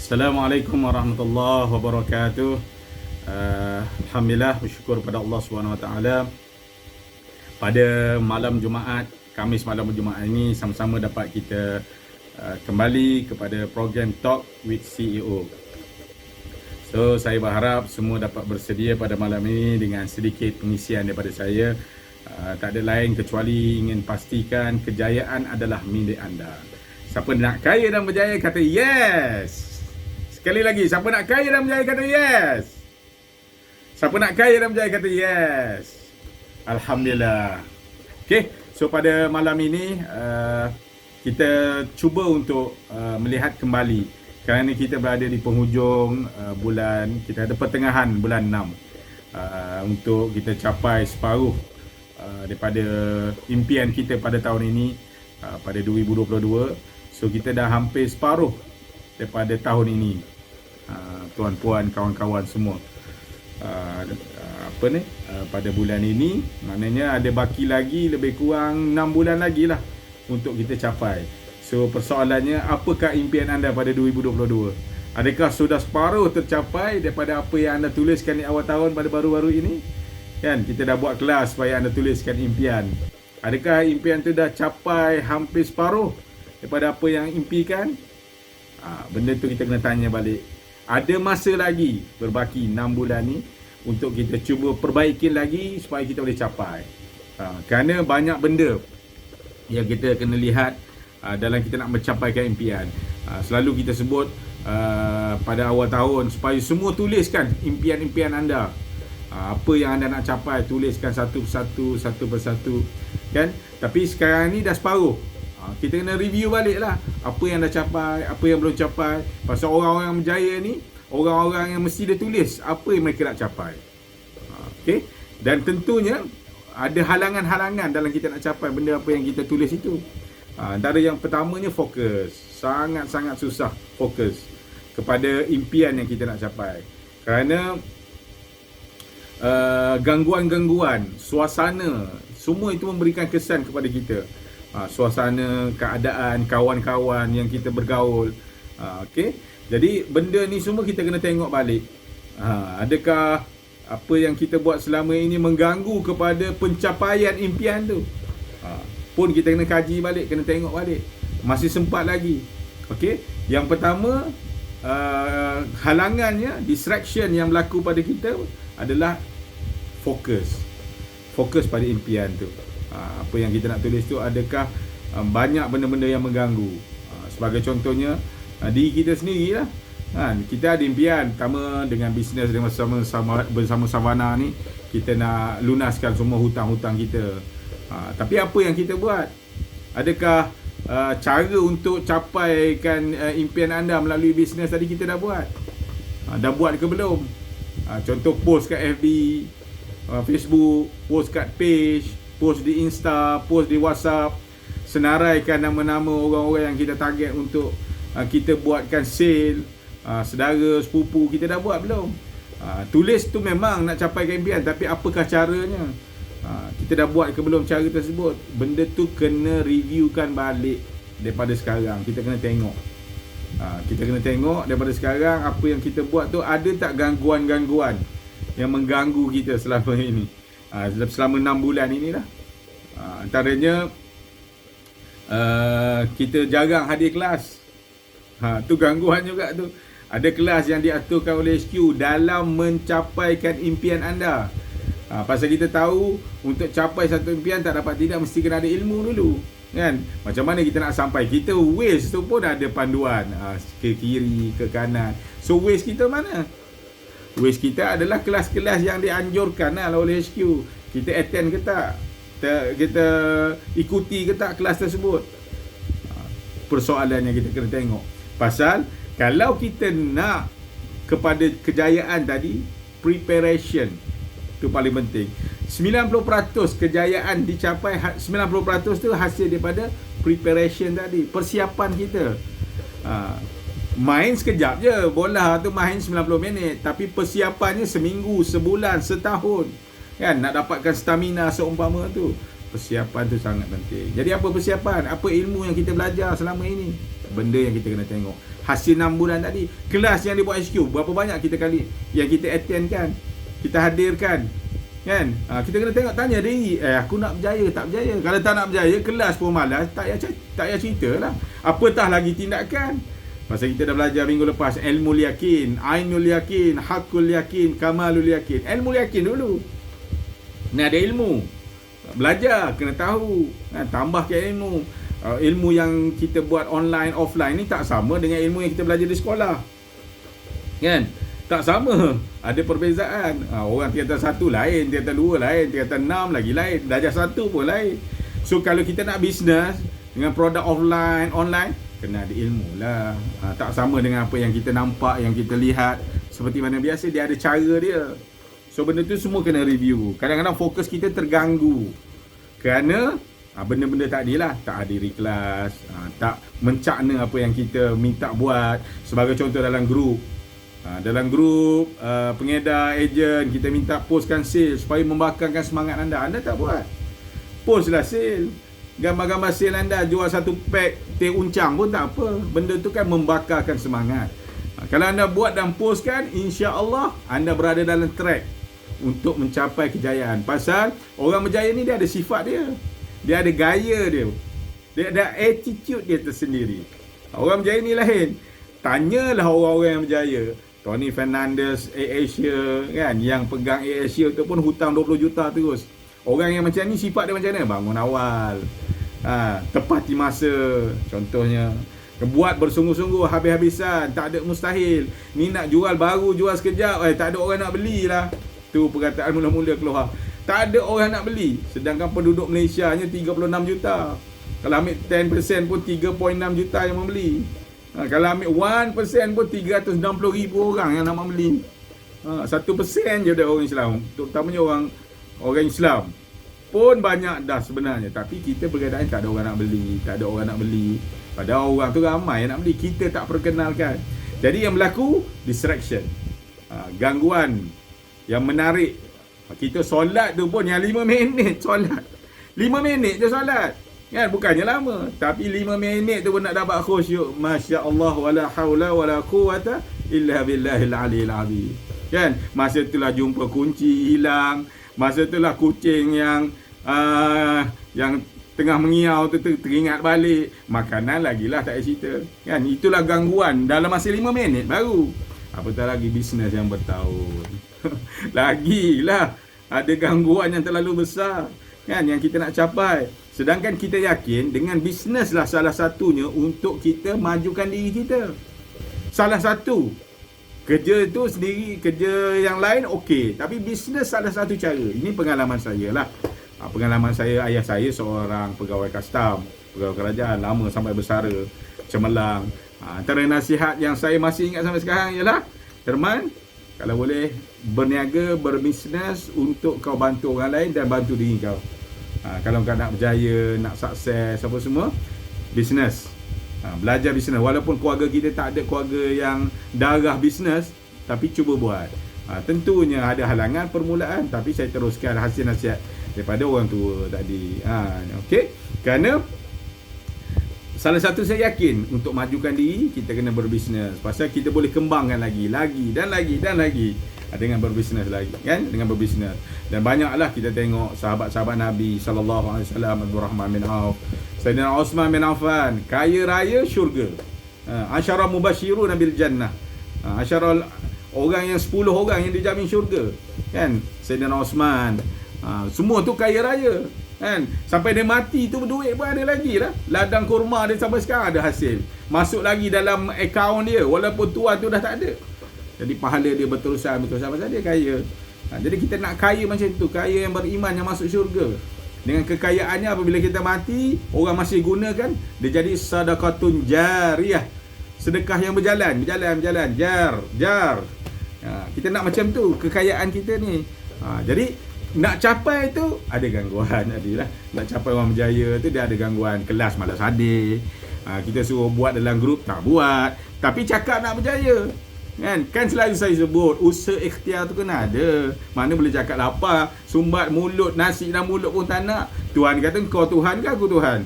Assalamualaikum warahmatullahi wabarakatuh. Alhamdulillah, bersyukur pada Allah SWT. Pada malam Jumaat, Khamis malam Jumaat ini, sama-sama dapat kita kembali kepada program Talk with CEO. So, saya berharap semua dapat bersedia pada malam ini dengan sedikit pengisian daripada saya. Tak ada lain kecuali ingin pastikan kejayaan adalah milik anda. Siapa nak kaya dan berjaya kata yes. Sekali lagi, siapa nak kaya dan berjaya kata yes. Siapa nak kaya dan berjaya kata yes. Alhamdulillah. Okay, so pada malam ini kita cuba untuk melihat kembali, kerana kita berada di penghujung bulan, kita ada pertengahan bulan 6 untuk kita capai separuh daripada impian kita pada tahun ini, pada 2022. So kita dah hampir separuh daripada tahun ini. Tuan-puan, kawan-kawan semua, pada bulan ini, maknanya ada baki lagi lebih kurang 6 bulan lagi lah untuk kita capai. So persoalannya, apakah impian anda pada 2022? Adakah sudah separuh tercapai daripada apa yang anda tuliskan di awal tahun pada baru-baru ini? Kan, kita dah buat kelas supaya anda tuliskan impian. Adakah impian tu dah capai hampir separuh daripada apa yang impikan? Benda tu kita kena tanya balik. Ada masa lagi berbaki 6 bulan ni untuk kita cuba perbaikin lagi supaya kita boleh capai. Kerana banyak benda yang kita kena lihat dalam kita nak mencapaikan impian. Selalu kita sebut pada awal tahun supaya semua tuliskan impian-impian anda. Apa yang anda nak capai, tuliskan satu persatu, kan? Tapi sekarang ni dah separuh. Kita kena review balik lah apa yang dah capai, apa yang belum capai. Pasal orang-orang yang berjaya ni, orang-orang yang mesti dia tulis apa yang mereka nak capai. Okay? Dan tentunya ada halangan-halangan dalam kita nak capai benda apa yang kita tulis itu. Antara yang pertamanya fokus. Sangat-sangat susah fokus kepada impian yang kita nak capai. Kerana gangguan-gangguan, suasana, semua itu memberikan kesan kepada kita. Suasana, keadaan, kawan-kawan yang kita bergaul. Okay? Jadi benda ni semua kita kena tengok balik. Adakah apa yang kita buat selama ini mengganggu kepada pencapaian impian tu? Pun kita kena kaji balik, kena tengok balik. Masih sempat lagi. Okay? Yang pertama, halangannya, distraction yang berlaku pada kita adalah fokus. Fokus pada impian tu. Apa yang kita nak tulis tu, adakah banyak benda-benda yang mengganggu. Sebagai contohnya, diri kita sendiri lah, kan? Kita ada impian pertama dengan bisnes dengan bersama Savana ni, kita nak lunaskan semua hutang-hutang kita. Tapi apa yang kita buat? Adakah cara untuk capaikan impian anda melalui bisnes tadi kita dah buat? Dah buat ke belum? Contoh, post kat FB, Facebook, post kat page, post di Insta, post di WhatsApp, senaraikan nama-nama orang-orang yang kita target untuk kita buatkan sale, saudara, sepupu, kita dah buat belum? Tulis tu memang nak capai impian, tapi apakah caranya? Kita dah buat ke belum cara tersebut? Benda tu kena reviewkan balik daripada sekarang. Kita kena tengok. Kita kena tengok daripada sekarang apa yang kita buat tu ada tak gangguan-gangguan yang mengganggu kita selama ini. Selama 6 bulan inilah. Antaranya kita jarang hadir kelas. Tu gangguan juga tu. Ada kelas yang diaturkan oleh HQ dalam mencapaikan impian anda. Pasal kita tahu untuk capai satu impian tak dapat tidak mesti kena ada ilmu dulu, kan? Macam mana kita nak sampai? Kita waste tu pun ada panduan, ke kiri, ke kanan. So waste kita mana? Waste kita adalah kelas-kelas yang dianjurkan oleh HQ. Kita attend ke tak? Kita ikuti ke tak kelas tersebut? Persoalannya kita kena tengok. Pasal kalau kita nak kepada kejayaan tadi, preparation tu paling penting. 90% kejayaan dicapai, 90% tu hasil daripada preparation tadi, persiapan kita. Main sekejap je, bola tu main 90 minit, tapi persiapannya seminggu, sebulan, setahun, kan? Nak dapatkan stamina seumpama tu, persiapan tu sangat penting. Jadi apa persiapan? Apa ilmu yang kita belajar selama ini? Benda yang kita kena tengok. hasil 6 bulan tadi. Kelas yang dia buat HQ, berapa banyak kita kali yang kita attend kan, kita hadirkan kan. Kita kena tengok, tanya diri, aku nak berjaya tak berjaya. Kalau tak nak berjaya, kelas pun malas, tak payah cerita lah, apatah lagi tindakan. Pasal kita dah belajar minggu lepas, ilmu yakin, ainul yakin, hakul yakin, kamalul yakin. Ilmu yakin dulu, ni ada ilmu, belajar, kena tahu, tambah ke ilmu. Ilmu yang kita buat online, offline ni tak sama dengan ilmu yang kita belajar di sekolah kan, tak sama, ada perbezaan. Orang tingkatan 1 lain, tingkatan 2 lain, tingkatan 6 lagi lain, darjah 1 pun lain. So kalau kita nak bisnes dengan produk offline, online, kena ada ilmu lah. Tak sama dengan apa yang kita nampak, yang kita lihat. Seperti mana biasa, dia ada cara dia. So benda tu semua kena review. Kadang-kadang fokus kita terganggu kerana benda-benda tadi lah, tak hadiri kelas, tak mencakna apa yang kita minta buat. Sebagai contoh dalam grup, pengedar, ejen, kita minta postkan sale supaya membakarkan semangat anda. Anda tak buat, postlah sale, gambar-gambar sale anda, jual 1 pack teh uncang pun tak apa. Benda tu kan membakarkan semangat. Kalau anda buat dan postkan, insya-Allah anda berada dalam track untuk mencapai kejayaan. Pasal orang berjaya ni dia ada sifat dia, dia ada gaya dia, dia ada attitude dia tersendiri. Orang berjaya ni lain. Tanyalah orang-orang yang berjaya, Tony Fernandez, AirAsia kan, yang pegang AirAsia tu pun hutang 20 juta terus. Orang yang macam ni sifat dia macam mana? Bangun awal, tepati masa, contohnya. Buat bersungguh-sungguh, habis-habisan, tak ada mustahil. Ni nak jual baru, jual sekejap, tak ada orang nak belilah. Tu perkataan mula-mula keluar. Tak ada orang nak beli. Sedangkan penduduk Malaysia hanya 36 juta. Kalau ambil 10% pun 3.6 juta yang membeli. Kalau ambil 1% pun 360,000 orang yang nak membeli. 1% je dah orang Islam. Terutamanya orang Islam pun banyak dah sebenarnya. Tapi kita berkeadaan tak ada orang nak beli, tak ada orang nak beli. Padahal orang tu ramai yang nak beli, kita tak perkenalkan. Jadi yang berlaku distraction, gangguan yang menarik. Kita solat tu pun yang 5 minit solat, 5 minit je solat kan, bukannya lama, tapi 5 minit tu pun nak dapat khusyuk. Masya Allah, wala haula wala quwata illa billahil aliyil azim kan. Masa itulah jumpa kunci hilang, masa itulah kucing yang tengah mengiau tu teringat balik, makanan lagilah tak ada cerita kan. Itulah gangguan dalam masa 5 minit baru. Apatah lagi bisnes yang bertahun. Lagilah ada gangguan yang terlalu besar kan, yang kita nak capai. Sedangkan kita yakin dengan bisnes lah salah satunya untuk kita majukan diri kita. Salah satu. Kerja tu sendiri, kerja yang lain okey, tapi bisnes salah satu cara. Ini pengalaman saya lah. Pengalaman saya, ayah saya seorang pegawai custom, pegawai kerajaan lama sampai bersara, cemerlang. Antara nasihat yang saya masih ingat sampai sekarang ialah, Herman, kalau boleh berniaga, berbisnes untuk kau bantu orang lain dan bantu diri kau. Kalau kau nak berjaya, nak sukses apa semua, bisnes. Belajar bisnes. Walaupun keluarga kita tak ada keluarga yang darah bisnes, tapi cuba buat. Tentunya ada halangan permulaan, tapi saya teruskan hasil nasihat daripada orang tua tadi. Okey. Kerana salah satu saya yakin untuk majukan diri, kita kena berbisnes. Pasal kita boleh kembangkan lagi dan lagi dengan berbisnes lagi kan, dengan berbisnes. Dan banyaklah kita tengok sahabat-sahabat Nabi sallallahu alaihi wasallam, Abdul Rahman bin Auf, Sayyidina Osman bin Affan, kaya raya syurga. Asyara mubashirun bil jannah. Asyara orang yang 10 orang yang dijamin syurga kan. Sayyidina Osman, semua tu kaya raya kan, sampai dia mati tu duit pun ada lagi lah. Ladang kurma dia sampai sekarang ada hasil, masuk lagi dalam akaun dia walaupun tuan tu dah tak ada. Jadi pahala dia berterusan pasal dia kaya. Jadi kita nak kaya macam tu, kaya yang beriman, yang masuk syurga. Dengan kekayaannya apabila kita mati, orang masih gunakan, dia jadi sadaqatun jariyah, sedekah yang berjalan jar. Kita nak macam tu kekayaan kita ni. Jadi nak capai tu ada gangguan tadilah. Nak capai orang berjaya tu dia ada gangguan. Kelas malas hadir, kita suruh buat dalam grup tak buat, tapi cakap nak berjaya kan selalu saya sebut usaha ikhtiar tu kena ada. Mana boleh cakap lapar, sumbat mulut, nasi dalam mulut pun tak nak. Tuhan kata kau Tuhan ke aku Tuhan?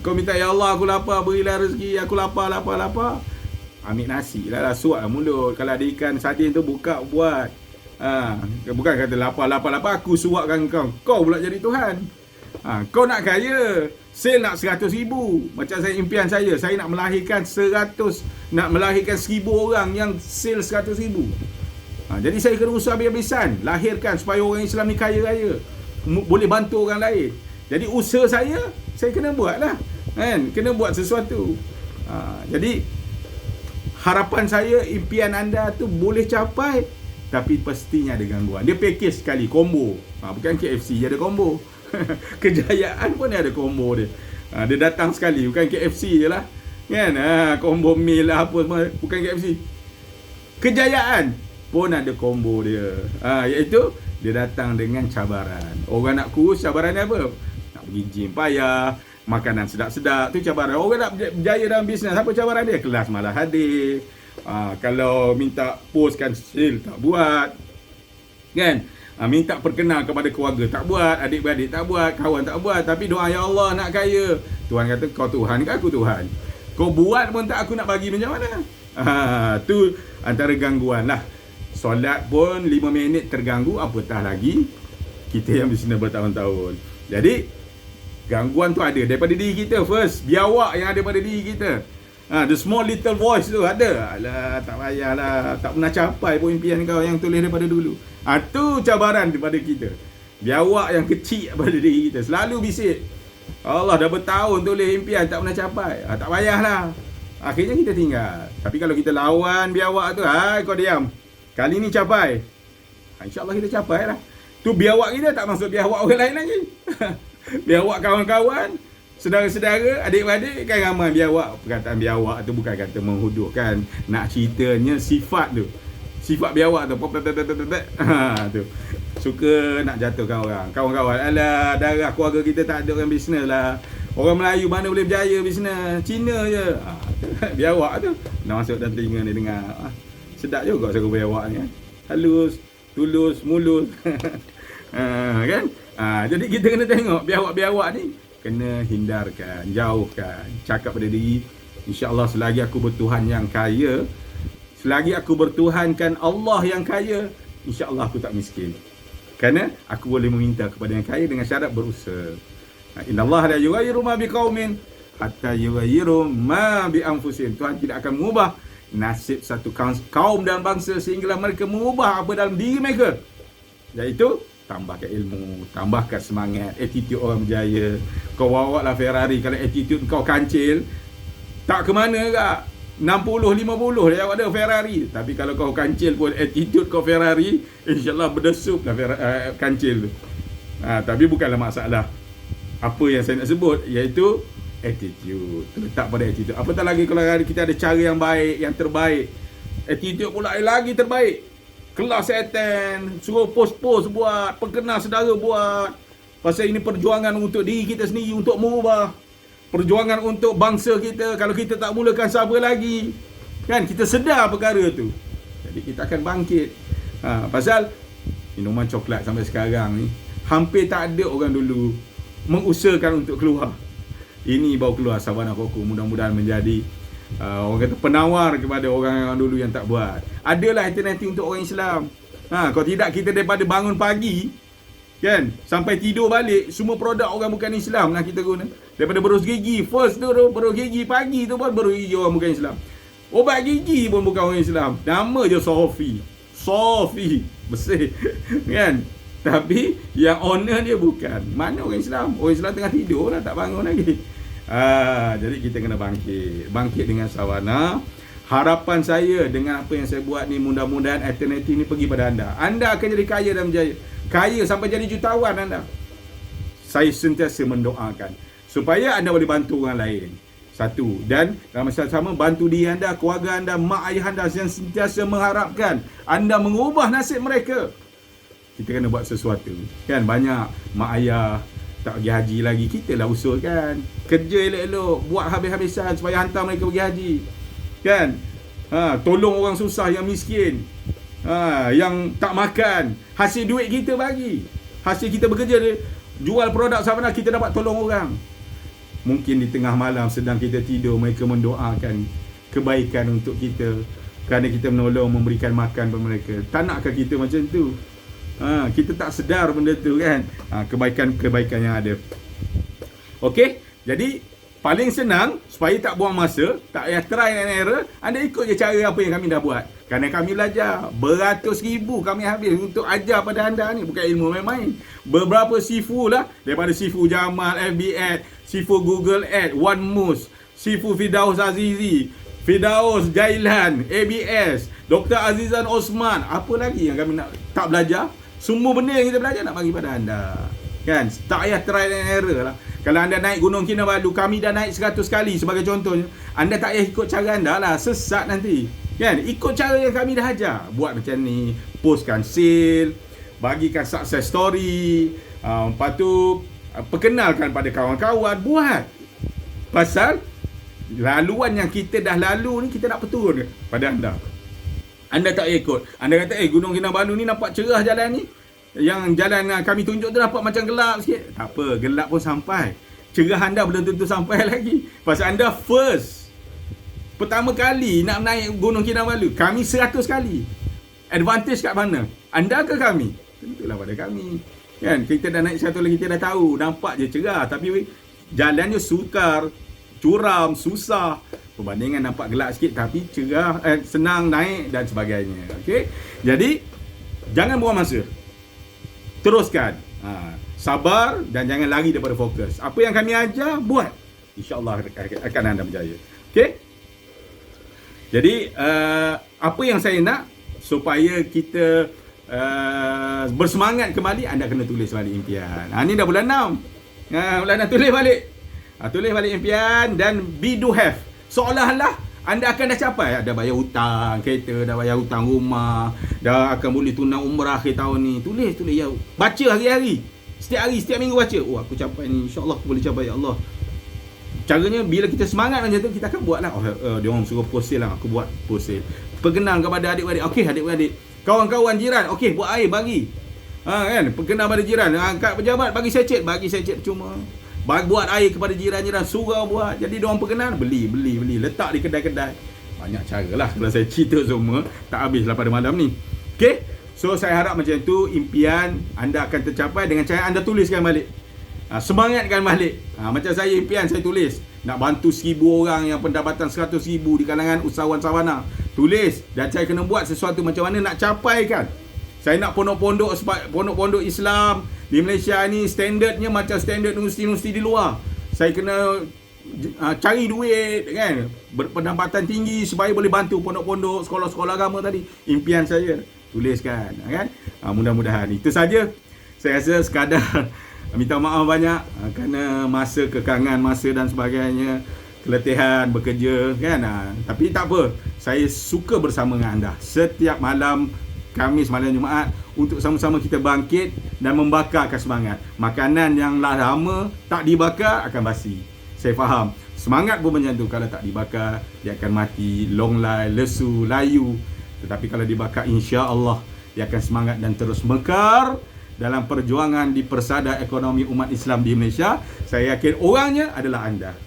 Kau minta ya Allah aku lapar, berilah rezeki, aku lapar. ambil nasi lah suap lah mulut. Kalau ada ikan sardin tu buka buat. Bukan kata lapar aku suapkan kau pula jadi Tuhan. Kau nak kaya, sale nak 100,000. Macam saya, impian saya nak melahirkan 1,000 orang yang sale 100,000. Jadi saya kena usaha habis-habisan lahirkan supaya orang Islam ni kaya raya, boleh bantu orang lain. Jadi usaha saya kena buat lah kan, kena buat sesuatu. Jadi harapan saya, impian anda tu boleh capai, tapi pastinya ada gangguan. Dia package sekali, combo. Bukan KFC je ada combo. Kejayaan pun ada combo dia. Dia datang sekali, bukan KFC je lah kan. Combo meal lah apa semua, bukan KFC. Kejayaan pun ada combo dia. Iaitu dia datang dengan cabaran. Orang nak kurus, cabarannya apa? Nak pergi gym payah, makanan sedap-sedap, tu cabaran. Orang nak berjaya dalam bisnes, apa cabaran dia? Kelas malah hadir. Kalau minta postkan sale tak buat kan. Minta perkenal kepada keluarga tak buat, adik-beradik tak buat, kawan tak buat. Tapi doa, ya Allah nak kaya. Tuhan kata, kau Tuhan ke aku Tuhan? Kau buat pun tak, aku nak bagi macam mana? Tu antara gangguan lah. Solat pun 5 minit terganggu, apatah lagi kita yang bisnes bertahun-tahun. Jadi gangguan tu ada daripada diri kita first. Biawak yang ada pada diri kita. The small little voice tu ada. Alah, tak payahlah, tak pernah capai pun impian kau yang tulis daripada dulu. Tu cabaran daripada kita. Biawak yang kecil pada diri kita selalu bisik, Allah dah bertahun tulis impian tak pernah capai. Tak payahlah. Akhirnya kita tinggal. Tapi kalau kita lawan biawak tu, kau diam, kali ni capai, InsyaAllah kita capai lah. Tu biawak kita, tak masuk biawak orang lain lagi. Biawak kawan-kawan, saudara-saudara, adik-beradik, kan ramai biawak. Perkataan biawak tu bukan kata menghudurkan, nak ceritanya sifat tu. Sifat biawak tu, tu suka nak jatuhkan orang. Kawan-kawan, alah, darah keluarga kita tak ada orang bisnes lah. Orang Melayu mana boleh berjaya bisnes, Cina je. Biawak tu nak masuk dalam telinga ni dengar. Sedap juga suara biawak ni. Halus, tulus, mulus. Kan? Jadi kita kena tengok biawak-biawak ni kena hindarkan, jauhkan. Cakap pada diri, insya-Allah selagi aku bertuhan yang kaya, selagi aku bertuhankan Allah yang kaya, insya-Allah aku tak miskin. Kerana aku boleh meminta kepada yang kaya dengan syarat berusaha. Innallaha la yughayyiru ma biqaumin hatta yughayyiru ma bi anfusihim. Tuhan tidak akan mengubah nasib satu kaum dan bangsa sehinggalah mereka mengubah apa dalam diri mereka. Iaitu tambahkan ilmu, tambahkan semangat, attitude orang berjaya. Kau bawa lah Ferrari, kalau attitude kau kancil, tak ke mana kak. 60-50 dia ada Ferrari. Tapi kalau kau kancil pun, attitude kau Ferrari, insyaAllah berdesup lah kancil tu. Tapi bukanlah masalah apa yang saya nak sebut, iaitu attitude. Terletak pada attitude. Apatah lagi kalau kita ada cara yang baik, yang terbaik, attitude pula lagi terbaik. Kelas attend, suruh post-post buat, perkenal saudara buat. Pasal ini perjuangan untuk diri kita sendiri, untuk mengubah. Perjuangan untuk bangsa kita. Kalau kita tak mulakan, siapa lagi? Kan, kita sedar perkara tu. Jadi kita akan bangkit. Pasal minuman coklat sampai sekarang ni, hampir tak ada orang dulu mengusahakan untuk keluar. Ini baru keluar Savannah Coco. Mudah-mudahan menjadi orang kata penawar kepada orang dulu yang tak buat. Adalah alternatif untuk orang Islam. Kalau tidak, kita daripada bangun pagi kan sampai tidur balik, semua produk orang bukan Islam lah kita guna. Daripada berus gigi, first tu berus gigi pagi tu pun berus gigi orang bukan Islam. Ubat gigi pun bukan orang Islam. Nama je Sofi bersih kan. Tapi yang owner dia bukan. Mana orang Islam? Orang Islam tengah tidur lah, tak bangun lagi. Jadi kita kena bangkit dengan Savannah. Harapan saya dengan apa yang saya buat ni, mudah-mudahan alternatif ni pergi pada anda. Anda akan jadi kaya dan berjaya. Kaya sampai jadi jutawan anda. Saya sentiasa mendoakan supaya anda boleh bantu orang lain. Satu. Dan dalam masa sama, bantu diri anda, keluarga anda, mak ayah anda yang sentiasa mengharapkan anda mengubah nasib mereka. Kita kena buat sesuatu. Kan banyak mak ayah tak pergi haji lagi, kita lah usulkan. Kerja elok-elok, buat habis-habisan supaya hantar mereka pergi haji. Kan? Tolong orang susah yang miskin. Yang tak makan. Hasil duit kita bagi. Hasil kita bekerja, jual produk Savannah, kita dapat tolong orang. Mungkin di tengah malam sedang kita tidur, mereka mendoakan kebaikan untuk kita kerana kita menolong, memberikan makan kepada mereka. Tak nakkah kita macam tu? Kita tak sedar benda tu kan. Kebaikan-kebaikan yang ada. Okey, jadi paling senang supaya tak buang masa, tak payah try and error, anda ikut je cara apa yang kami dah buat. Kerana kami belajar beratus ribu kami habis untuk ajar pada anda ni, bukan ilmu main-main. Beberapa sifu lah, daripada sifu Jamal, FB Ad, sifu Google Ad, One Moose, sifu Firdaus Azizi, Firdaus Jailan, ABS, Dr. Azizan Osman, apa lagi yang kami nak tak belajar? Semua benda yang kita belajar nak bagi pada anda. Kan? Tak payah try and error lah. Kalau anda naik Gunung Kinabalu, kami dah naik 100 kali sebagai contohnya. Anda tak payah ikut cara anda lah, sesat nanti. Kan? Ikut cara yang kami dah ajar. Buat macam ni, postkan sale, bagikan success story, lepas tu perkenalkan pada kawan-kawan, buat. Pasal laluan yang kita dah lalu ni, kita nak peturun pada anda. Anda tak payah ikut. Anda kata, Gunung Kinabalu ni nampak cerah jalan ni. Yang jalan kami tunjuk tu nampak macam gelap sikit. Tak apa, gelap pun sampai. Cerah anda belum tentu sampai lagi. Pasal anda first, pertama kali nak naik Gunung Kinabalu. Kami 100 kali. Advantage kat mana? Anda ke kami? Tentulah pada kami. Kan? Kita dah naik 100 lagi, kita dah tahu. Nampak je cerah. Tapi jalannya sukar, curam, susah. Perbandingan nampak gelap sikit tapi cerah, senang naik dan sebagainya. Okey. Jadi jangan buang masa. Teruskan. Sabar dan jangan lari daripada fokus. Apa yang kami ajar, buat. InsyaAllah akan anda berjaya. Okey. Jadi apa yang saya nak supaya kita bersemangat kembali, anda kena tulis balik impian. Ni dah bulan 6. Bulan 6 tulis balik. Tulis balik impian dan be do have. Seolah-olah anda akan dah capai. Dah bayar hutang kereta, dah bayar hutang rumah, dah akan boleh tunang umrah akhir tahun ni. Tulis ya. Baca hari-hari. Setiap hari, setiap minggu baca. Aku capai ni. InsyaAllah aku boleh capai, ya Allah. Caranya bila kita semangat macam tu, kita akan buat lah. Dia orang suruh post sale lah, aku buat post sale. Perkenal kepada adik-adik. Okey, adik-adik. Kawan-kawan jiran, okey, buat air bagi. Kan? Perkenal pada jiran. Kat pejabat bagi secet cuma. Buat air kepada jiran-jiran, surau buat. Jadi diorang perkenal, beli, letak di kedai-kedai. Banyak cara lah. Kalau saya cerita semua, tak habislah pada malam ni. Okay, so saya harap macam tu impian anda akan tercapai dengan cara anda tuliskan balik. Semangatkan balik. Macam saya, impian saya tulis, nak bantu 1000 orang yang pendapatan 100,000 di kalangan usahawan savanna. Tulis, dan saya kena buat sesuatu macam mana nak capaikan. Saya nak pondok-pondok Islam di Malaysia ni standardnya macam standard universiti-universiti di luar. Saya kena cari duit kan, berpendapatan tinggi supaya boleh bantu pondok-pondok, sekolah-sekolah agama tadi. Impian saya, tuliskan kan. Mudah-mudahan itu saja. Saya rasa sekadar minta maaf banyak kerana masa, kekangan masa dan sebagainya, keletihan bekerja kan. Tapi tak apa, saya suka bersama dengan anda setiap malam Khamis, malam Jumaat, untuk sama-sama kita bangkit dan membakarkan semangat. Makanan yang lama tak dibakar akan basi. Saya faham. Semangat pun macam tu. Kalau tak dibakar, dia akan mati, longlai, lesu, layu. Tetapi kalau dibakar, insya-Allah dia akan semangat dan terus mekar dalam perjuangan di persada ekonomi umat Islam di Malaysia. Saya yakin orangnya adalah anda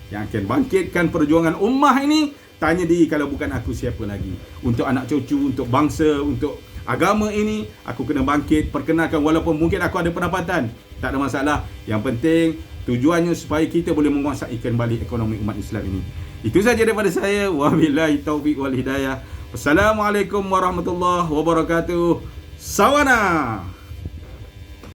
yang akan bangkitkan perjuangan ummah ini. Tanya diri, kalau bukan aku siapa lagi? Untuk anak cucu, untuk bangsa, untuk agama ini, aku kena bangkit, perkenalkan. Walaupun mungkin aku ada pendapatan, tak ada masalah. Yang penting tujuannya supaya kita boleh menguasai kembali ekonomi umat Islam ini. Itu saja daripada saya. Wabillahi taufiq wal hidayah. Wassalamualaikum warahmatullahi wabarakatuh. Sawana.